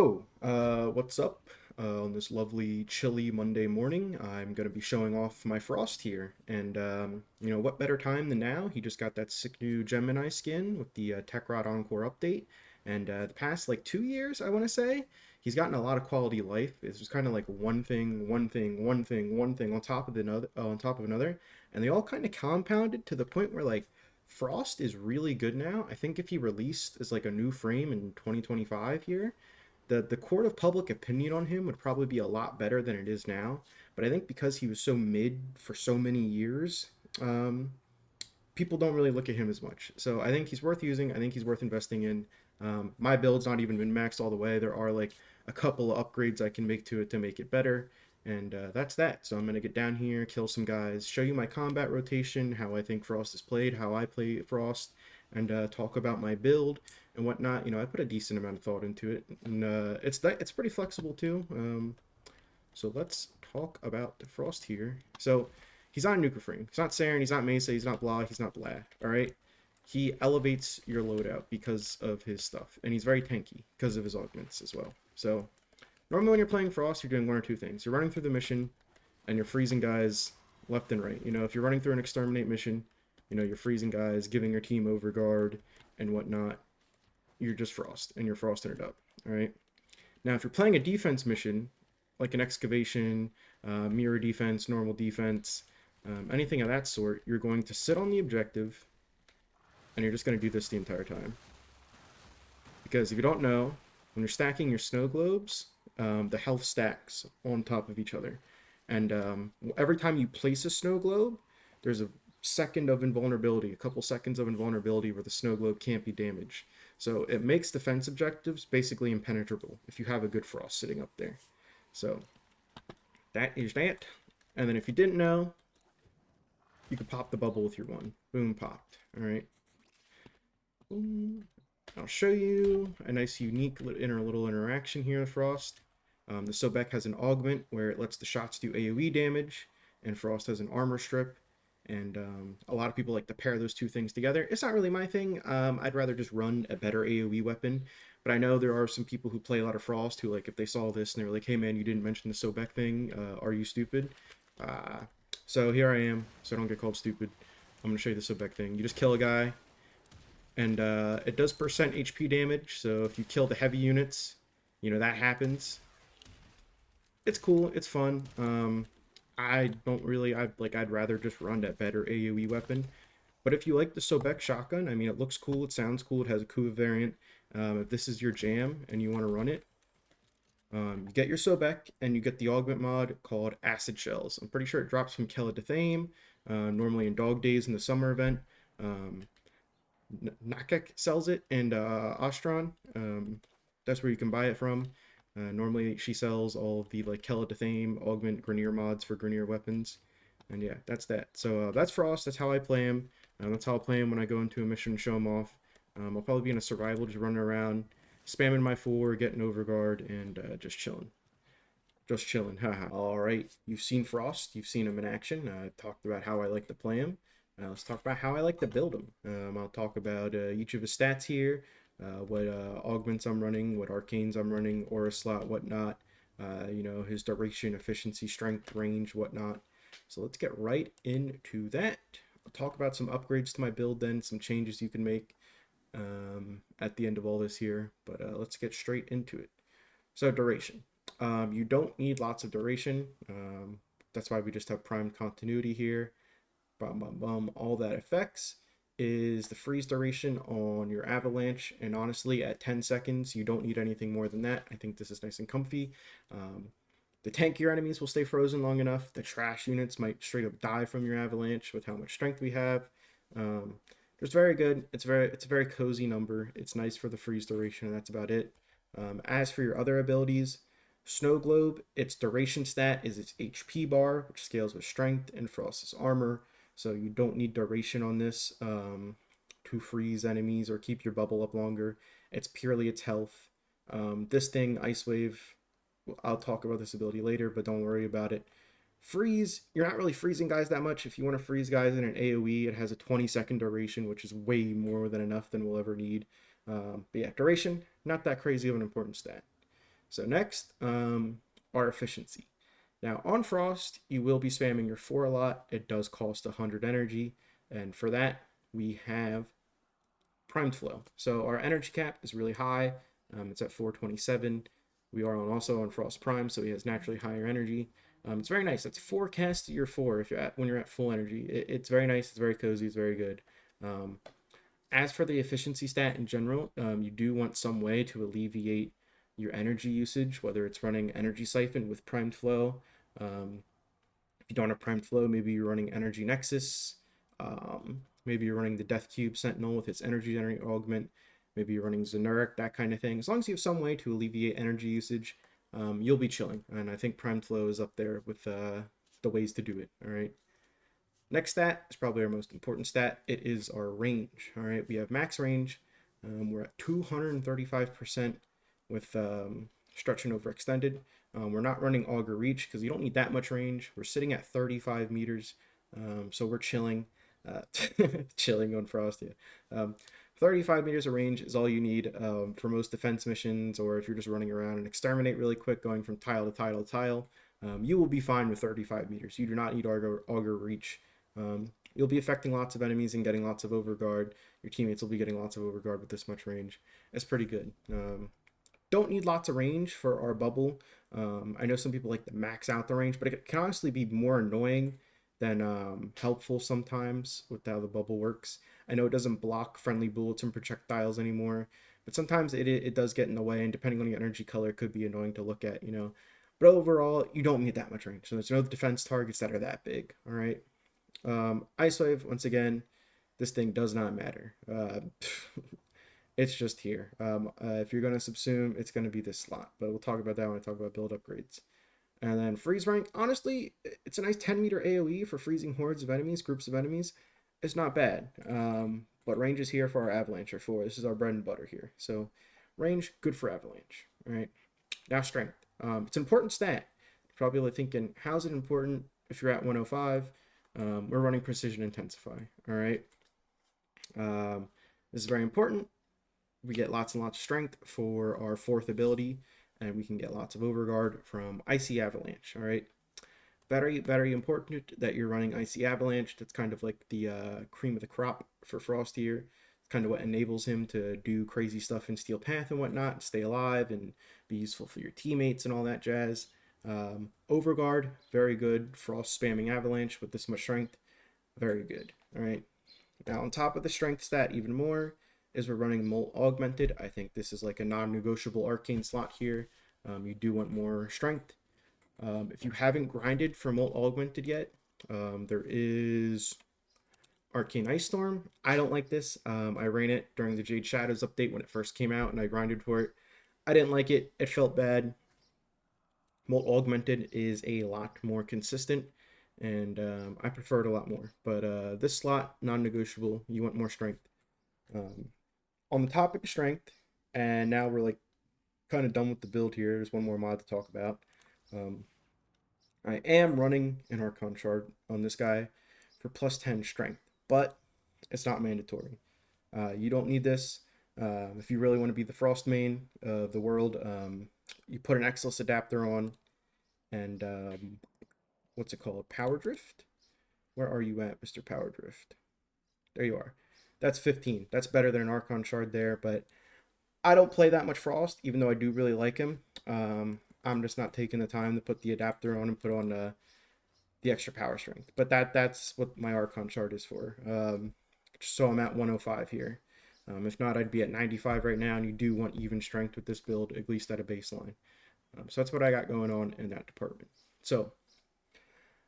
What's up? On this lovely, chilly Monday morning, I'm going to be showing off my Frost here. And, what better time than now? He just got that sick new Gemini skin with the Tech Rod Encore update. And the past, like, 2 years, I want to say, he's gotten a lot of quality life. It's just kind of like one thing, one thing, one thing, one thing on top of another, on top of another. And they all kind of compounded to the point where, like, Frost is really good now. I think if he released as like a new frame in 2025 here, the court of public opinion on him would probably be a lot better than it is now. But I think because he was so mid for so many years, um, people don't really look at him as much. So I think he's worth using. I think he's worth investing in. My build's not even been maxed all the way. There are like a couple of upgrades I can make to it to make it better. And that's that. So I'm going to get down here, kill some guys, show you my combat rotation, how I think Frost is played, how I play Frost, and talk about my build and whatnot. I put a decent amount of thought into it. And it's pretty flexible too. So let's talk about Frost here. So he's not a nuker frame. He's not Saren. He's not Mesa. He's not Blah. He's not Blah. All right. He elevates your loadout because of his stuff, and he's very tanky because of his augments as well. So normally when you're playing Frost, you're doing one or two things. You're running through the mission, and you're freezing guys left and right. If you're running through an exterminate mission, you're freezing guys, giving your team overguard and whatnot. You're just Frost, and you're frosting it up. All right. Now, if you're playing a defense mission, like an excavation, mirror defense, normal defense, anything of that sort, you're going to sit on the objective, and you're just going to do this the entire time. Because if you don't know, when you're stacking your snow globes, the health stacks on top of each other. And every time you place a snow globe, there's a second of invulnerability, a couple seconds of invulnerability where the snow globe can't be damaged. So it makes defense objectives basically impenetrable if you have a good Frost sitting up there. So that is that. And then if you didn't know, you could pop the bubble with your one. Boom, popped. All right. Boom. I'll show you a nice, unique little interaction here with Frost. The Sobek has an augment where it lets the shots do AoE damage, and Frost has an armor strip. And a lot of people like to pair those two things together. It's not really my thing. I'd rather just run a better AoE weapon. But I know there are some people who play a lot of Frost who, like, if they saw this and they were like, hey man, you didn't mention the Sobek thing. Are you stupid? So here I am, so I don't get called stupid. I'm going to show you the Sobek thing. You just kill a guy, and it does percent HP damage. So if you kill the heavy units, that happens. It's cool. It's fun. I'd rather just run that better AoE weapon. But if you like the Sobek shotgun, I mean, it looks cool, it sounds cool, it has a cool variant. If this is your jam and you want to run it, you get your Sobek and you get the augment mod called Acid Shells. I'm pretty sure it drops from Kella to Thame, normally in Dog Days in the summer event. Nakek sells it, and Ostron. That's where you can buy it from. Normally she sells all of the like Kella to Thame augment Grineer mods for Grineer weapons. And yeah, that's that. So that's Frost. That's how I play him. That's how I play him when I go into a mission and show him off. I'll probably be in a survival, just running around, spamming my 4, getting overguard, and just chilling. Just chilling, haha. All right, you've seen Frost. You've seen him in action. I talked about how I like to play him. Let's talk about how I like to build him. I'll talk about each of his stats here, what augments I'm running, what arcanes I'm running, aura slot, whatnot. His duration, efficiency, strength, range, whatnot. So let's get right into that. I'll talk about some upgrades to my build, then some changes you can make at the end of all this here. But let's get straight into it. So duration. You don't need lots of duration. That's why we just have primed continuity here. Bum, bum, bum. All that affects is the freeze duration on your avalanche, and honestly at 10 seconds you don't need anything more than that. I think this is nice and comfy. The tankier enemies will stay frozen long enough. The trash units might straight up die from your avalanche with how much strength we have. It's very good. It's a very cozy number. It's nice for the freeze duration, and that's about it. As for your other abilities, Snow Globe, its duration stat is its HP bar, which scales with strength, and Frost's armor. So you don't need duration on this to freeze enemies or keep your bubble up longer. It's purely its health. This thing, Ice Wave, I'll talk about this ability later, but don't worry about it. Freeze, you're not really freezing guys that much. If you want to freeze guys in an AoE, it has a 20-second duration, which is way more than enough than we'll ever need. But yeah, duration, not that crazy of an important stat. So next, our efficiency. Now on Frost, you will be spamming your 4 a lot. It does cost 100 energy, and for that, we have primed flow. So our energy cap is really high. It's at 427. We are also on Frost Prime, so he has naturally higher energy. It's very nice. That's 4 to your 4 if you're at when you're at full energy. It's very nice. It's very cozy. It's very good. Um, as for the efficiency stat in general, you do want some way to alleviate your energy usage, whether it's running energy siphon with primed flow. If you don't have primed flow, maybe you're running energy nexus. Maybe you're running the death cube sentinel with its energy generating augment. Maybe you're running Xenuric, that kind of thing. As long as you have some way to alleviate energy usage, you'll be chilling. And I think primed flow is up there with the ways to do it. All right. Next stat is probably our most important stat. It is our range. All right, we have max range. We're at 235% with stretch and overextended. We're not running auger reach because you don't need that much range. We're sitting at 35 meters, so we're chilling. Chilling on Frost, yeah. 35 meters of range is all you need for most defense missions, or if you're just running around and exterminate really quick, going from tile to tile to tile. You will be fine with 35 meters. You do not need auger reach. You'll be affecting lots of enemies and getting lots of overguard. Your teammates will be getting lots of overguard with this much range. It's pretty good. Don't need lots of range for our bubble. I know some people like to max out the range, but it can honestly be more annoying than helpful sometimes with how the bubble works. I know it doesn't block friendly bullets and projectiles anymore, but sometimes it does get in the way, and depending on your energy color, it could be annoying to look at, you know. But overall, you don't need that much range. So there's no defense targets that are that big, all right? Ice Wave, once again, this thing does not matter. It's just here. If you're going to subsume, it's going to be this slot, but we'll talk about that when I talk about build upgrades. And then freeze rank, honestly, it's a nice 10-meter AoE for freezing hordes of enemies, groups of enemies. It's not bad. But range is here for our avalanche, or for this is our bread and butter here. So range, good for avalanche. All right. Now strength. It's an important stat. You're probably thinking, how's it important if you're at 105? We're running precision intensify. All right. This is very important. We get lots and lots of strength for our 4th ability, and we can get lots of overguard from Icy Avalanche. All right. Very, very important that you're running Icy Avalanche. That's kind of like the cream of the crop for Frost here. It's kind of what enables him to do crazy stuff in Steel Path and whatnot, stay alive and be useful for your teammates and all that jazz. Overguard, very good. Frost spamming Avalanche with this much strength, very good. All right. Now on top of the strength stat, even more is we're running Molt Augmented. I think this is like a non-negotiable arcane slot here. You do want more strength. If you haven't grinded for Molt Augmented yet, there is Arcane Ice Storm. I don't like this. I ran it during the Jade Shadows update when it first came out, and I grinded for it. I didn't like it. It felt bad. Molt Augmented is a lot more consistent, and I prefer it a lot more. But this slot, non-negotiable. You want more strength. On the topic of strength, and now we're like kind of done with the build here. There's one more mod to talk about. I am running an Archon Shard on this guy for plus 10 strength, but it's not mandatory. You don't need this. If you really want to be the Frost main of the world, you put an Exilus adapter on, and what's it called? Power Drift? Where are you at, Mr. Power Drift? There you are. That's 15. That's better than an Archon Shard there, but I don't play that much Frost, even though I do really like him. I'm just not taking the time to put the adapter on and put on the extra power strength. But that's what my Archon Shard is for. So I'm at 105 here. If not, I'd be at 95 right now, and you do want even strength with this build, at least at a baseline. So that's what I got going on in that department. So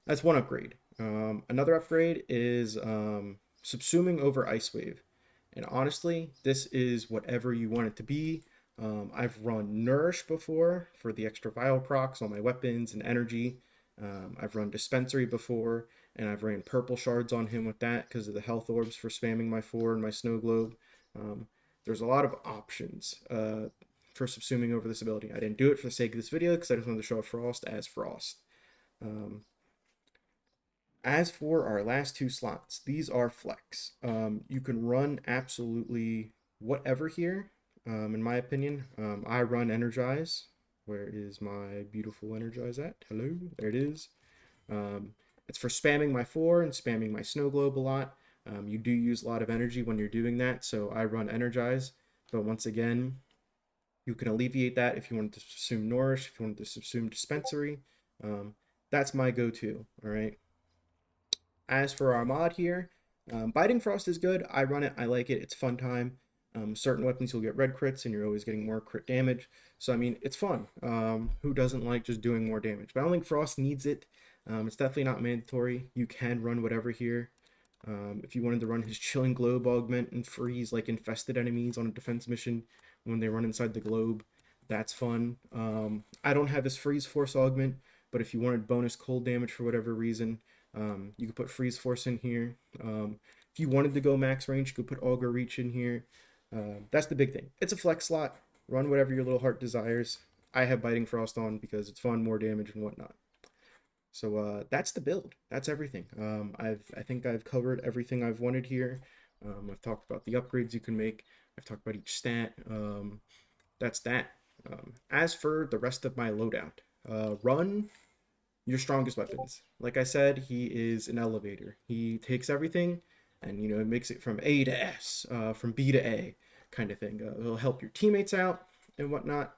that's one upgrade. Another upgrade is subsuming over Ice Wave. And honestly, this is whatever you want it to be. I've run Nourish before for the extra vial procs on my weapons and energy. I've run Dispensary before, and I've ran purple shards on him with that because of the health orbs for spamming my 4 and my snow globe. There's a lot of options for subsuming over this ability. I didn't do it for the sake of this video because I just wanted to show off Frost as Frost. As for our last 2 slots, these are flex. You can run absolutely whatever here, in my opinion. I run Energize. Where is my beautiful energize at? Hello, there it is. Um, it's for spamming my 4 and spamming my snow globe a lot. You do use a lot of energy when you're doing that, so I run energize. But once again, you can alleviate that if you wanted to subsume nourish, if you wanted to subsume dispensary. Um, that's my go-to. All right. As for our mod here, Biting Frost is good. I run it. I like it. It's fun time. Certain weapons you'll get red crits, and you're always getting more crit damage. So I mean, it's fun. Who doesn't like just doing more damage? But I don't think Frost needs it. It's definitely not mandatory. You can run whatever here. If you wanted to run his Chilling Globe augment and freeze like infested enemies on a defense mission when they run inside the globe, that's fun. I don't have his Freeze Force augment, but if you wanted bonus cold damage for whatever reason, you could put Freeze Force in here. If you wanted to go max range, you could put Augur Reach in here. That's the big thing. It's a flex slot. Run whatever your little heart desires. I have Biting Frost on because it's fun, more damage, and whatnot. So that's the build. That's everything. I think I've covered everything I've wanted here. I've talked about the upgrades you can make. I've talked about each stat. That's that. As for the rest of my loadout, run your strongest weapons. Like I said, he is an elevator. He takes everything and makes it from A to S, from B to A, kind of thing. He'll help your teammates out and whatnot,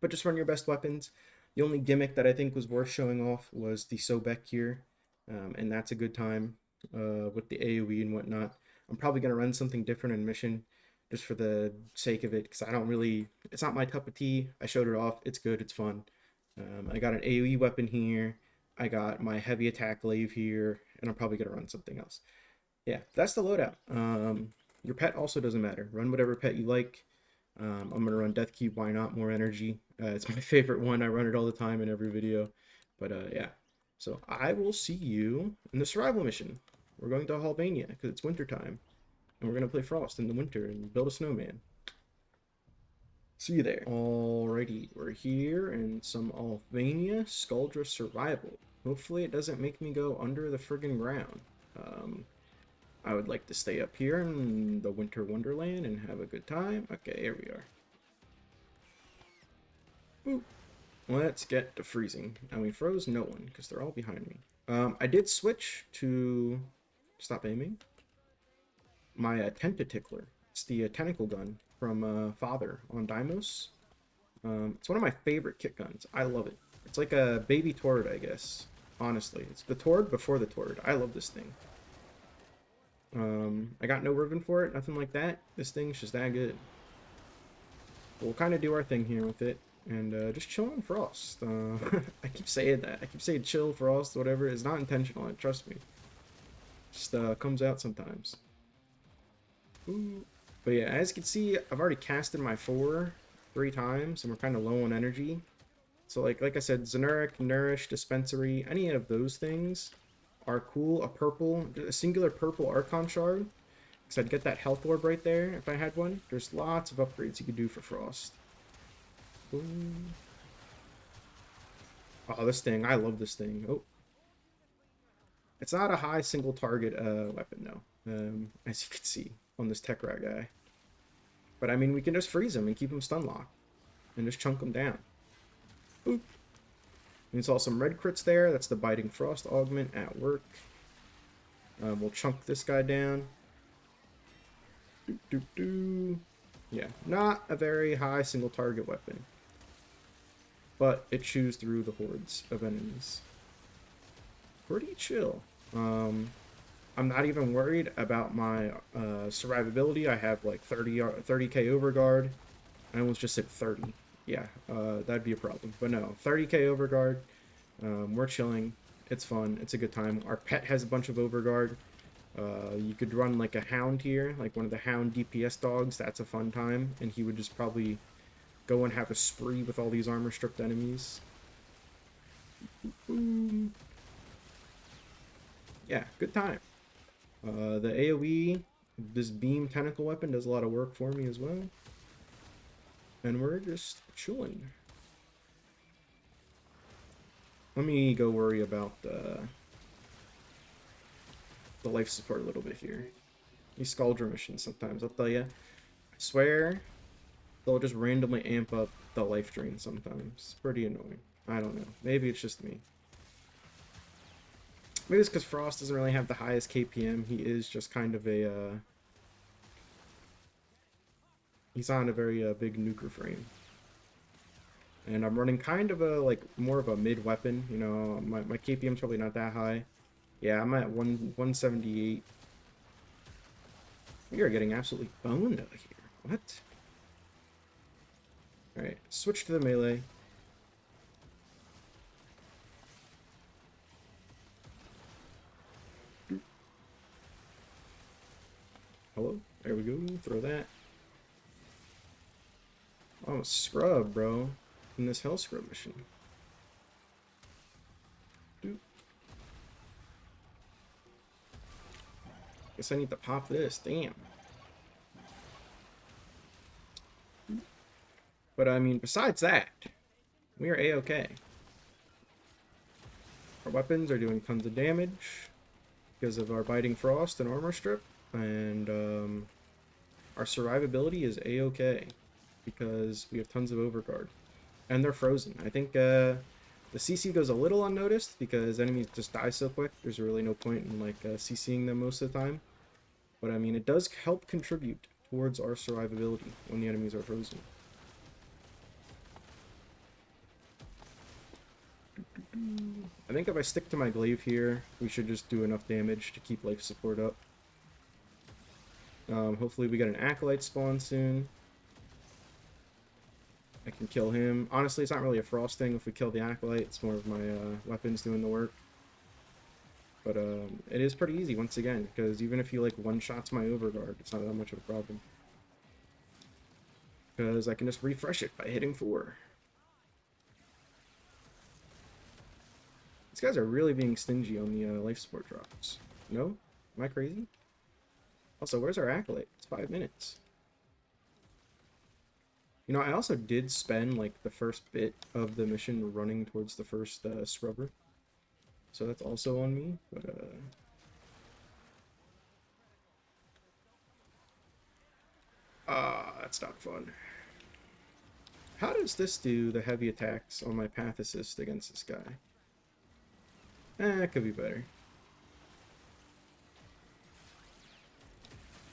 but just run your best weapons. The only gimmick that I think was worth showing off was the Sobek here, and that's a good time with the AoE and whatnot. I'm probably going to run something different in mission just for the sake of it because I don't really, it's not my cup of tea. I showed it off. It's good. It's fun. I got an AoE weapon here. I got my heavy attack glaive here, and I'm probably going to run something else. Yeah, that's the loadout. Your pet also doesn't matter. Run whatever pet you like. I'm gonna run Death Cube. Why not? More energy. It's my favorite one. I run it all the time in every video. But yeah. So I will see you in the survival mission. We're going to Albania because it's winter time, and we're gonna play Frost in the winter and build a snowman. See you there. Alrighty, we're here in some Albania Skuldra survival. Hopefully it doesn't make me go under the friggin' ground. I would like to stay up here in the winter wonderland and have a good time. Okay, here we are. Boop. Let's get to freezing. And we froze no one because they're all behind me. I did switch to stop aiming. My Tentatickler. It's the tentacle gun from Father on Deimos. It's one of my favorite kit guns. I love it. It's like a baby Tord, I guess. Honestly, it's the Tord before the Tord. I love this thing. I got no ribbon for it, nothing like that. This thing's just that good. We'll kind of do our thing here with it, and just chill on Frost. I keep saying that. I keep saying chill, Frost, whatever. It's not intentional, trust me. Just comes out sometimes. Ooh. But yeah, as you can see, I've already casted my 4 3 times, and we're kind of low on energy. So like I said, Zenuric, Nourish, Dispensary, any of those things are cool. A singular purple Archon Shard, because I'd get that health orb right there if I had one. There's lots of upgrades you could do for Frost. Ooh. Oh, this thing. I love this thing. Oh. It's not a high single target weapon, though, as you can see on this Tech Rat guy. But I mean, we can just freeze him and keep him stun locked and just chunk him down. Boop. We saw some red crits there. That's the Biting Frost augment at work. We'll chunk this guy down. Doo, doo, doo. Yeah, not a very high single target weapon, but it chews through the hordes of enemies. Pretty chill. I'm not even worried about my survivability. I have like 30k overguard. I almost just said 30. Yeah, that'd be a problem. But no, 30k overguard. We're chilling. It's fun. It's a good time. Our pet has a bunch of overguard. You could run like a hound here, like one of the hound DPS dogs. That's a fun time. And he would just probably go and have a spree with all these armor stripped enemies. Boom. Yeah, good time. The AoE, this beam tentacle weapon does a lot of work for me as well. And we're just chilling. Let me go worry about the life support a little bit here. These Skuldra missions sometimes, I'll tell you. I swear, they'll just randomly amp up the life drain sometimes. It's pretty annoying. I don't know. Maybe it's just me. Maybe it's because Frost doesn't really have the highest KPM. He is just kind of a, he's on a very big nuker frame. And I'm running kind of a, like, more of a mid weapon. You know, my KPM's probably not that high. Yeah, I'm at 178. We are getting absolutely boned out here. What? Alright, switch to the melee. Hello? There we go. Throw that. Oh, scrub, bro. In this hell scrub mission. Guess I need to pop this. Damn. But I mean, besides that, we are A-okay. Our weapons are doing tons of damage because of our Biting Frost and Armor Strip, and our survivability is A-okay because we have tons of Overguard. And they're frozen. I think the CC goes a little unnoticed because enemies just die so quick. There's really no point in like CCing them most of the time. But I mean, it does help contribute towards our survivability when the enemies are frozen. I think if I stick to my glaive here, we should just do enough damage to keep life support up. Hopefully we get an Acolyte spawn soon. I can kill him. Honestly, it's not really a Frost thing if we kill the Acolyte. It's more of my weapons doing the work. But it is pretty easy once again, because even if he like one-shots my Overguard, it's not that much of a problem. Because I can just refresh it by hitting 4. These guys are really being stingy on the life support drops. No? Am I crazy? Also, where's our Acolyte? It's 5 minutes. You know, I also did spend, like, the first bit of the mission running towards the first scrubber. So that's also on me, but, that's not fun. How does this do the heavy attacks on my path assist against this guy? It could be better.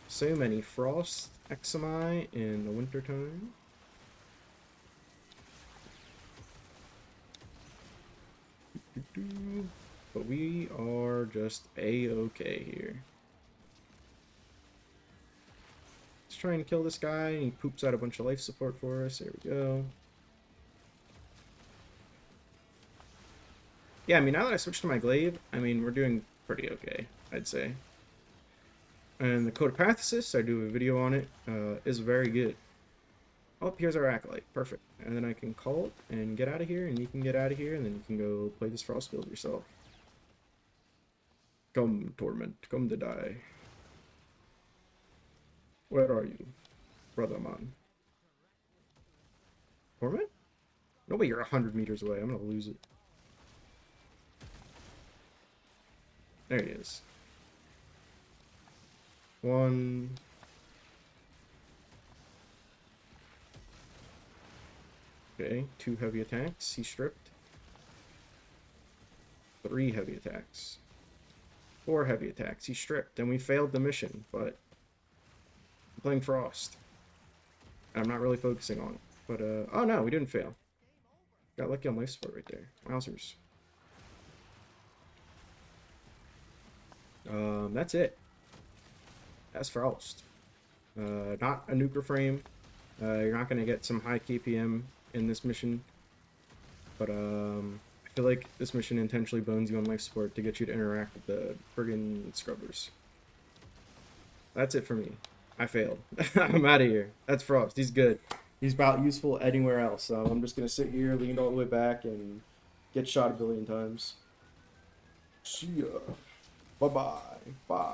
So many Frost Exami in the wintertime. But we are just A-okay here. Let's try and kill this guy, and he poops out a bunch of life support for us. There we go. Yeah, I mean, now that I switched to my glaive, I mean, we're doing pretty okay, I'd say. And the Code of Path Assist, I do a video on it, is very good. Oh, here's our Acolyte. Perfect. And then I can call it and get out of here, and you can get out of here, and then you can go play this Frost build yourself. Come, Torment. Come to die. Where are you, brother man? Torment? No way, you're 100 meters away. I'm gonna lose it. There he is. 1. Okay, 2 heavy attacks. He stripped. 3 heavy attacks. 4 heavy attacks. He stripped. And we failed the mission, but I'm playing Frost. And I'm not really focusing on it. But, oh no, we didn't fail. Got lucky on life support right there. Wowzers. That's it. That's Frost. Not a nuker frame. You're not going to get some high KPM in this mission. But, I feel like this mission intentionally bones you on life support to get you to interact with the friggin' scrubbers. That's it for me. I failed. I'm out of here. That's Frost. He's good. He's about useful anywhere else. So I'm just going to sit here, lean all the way back, and get shot a billion times. See ya. Bye-bye. Bye.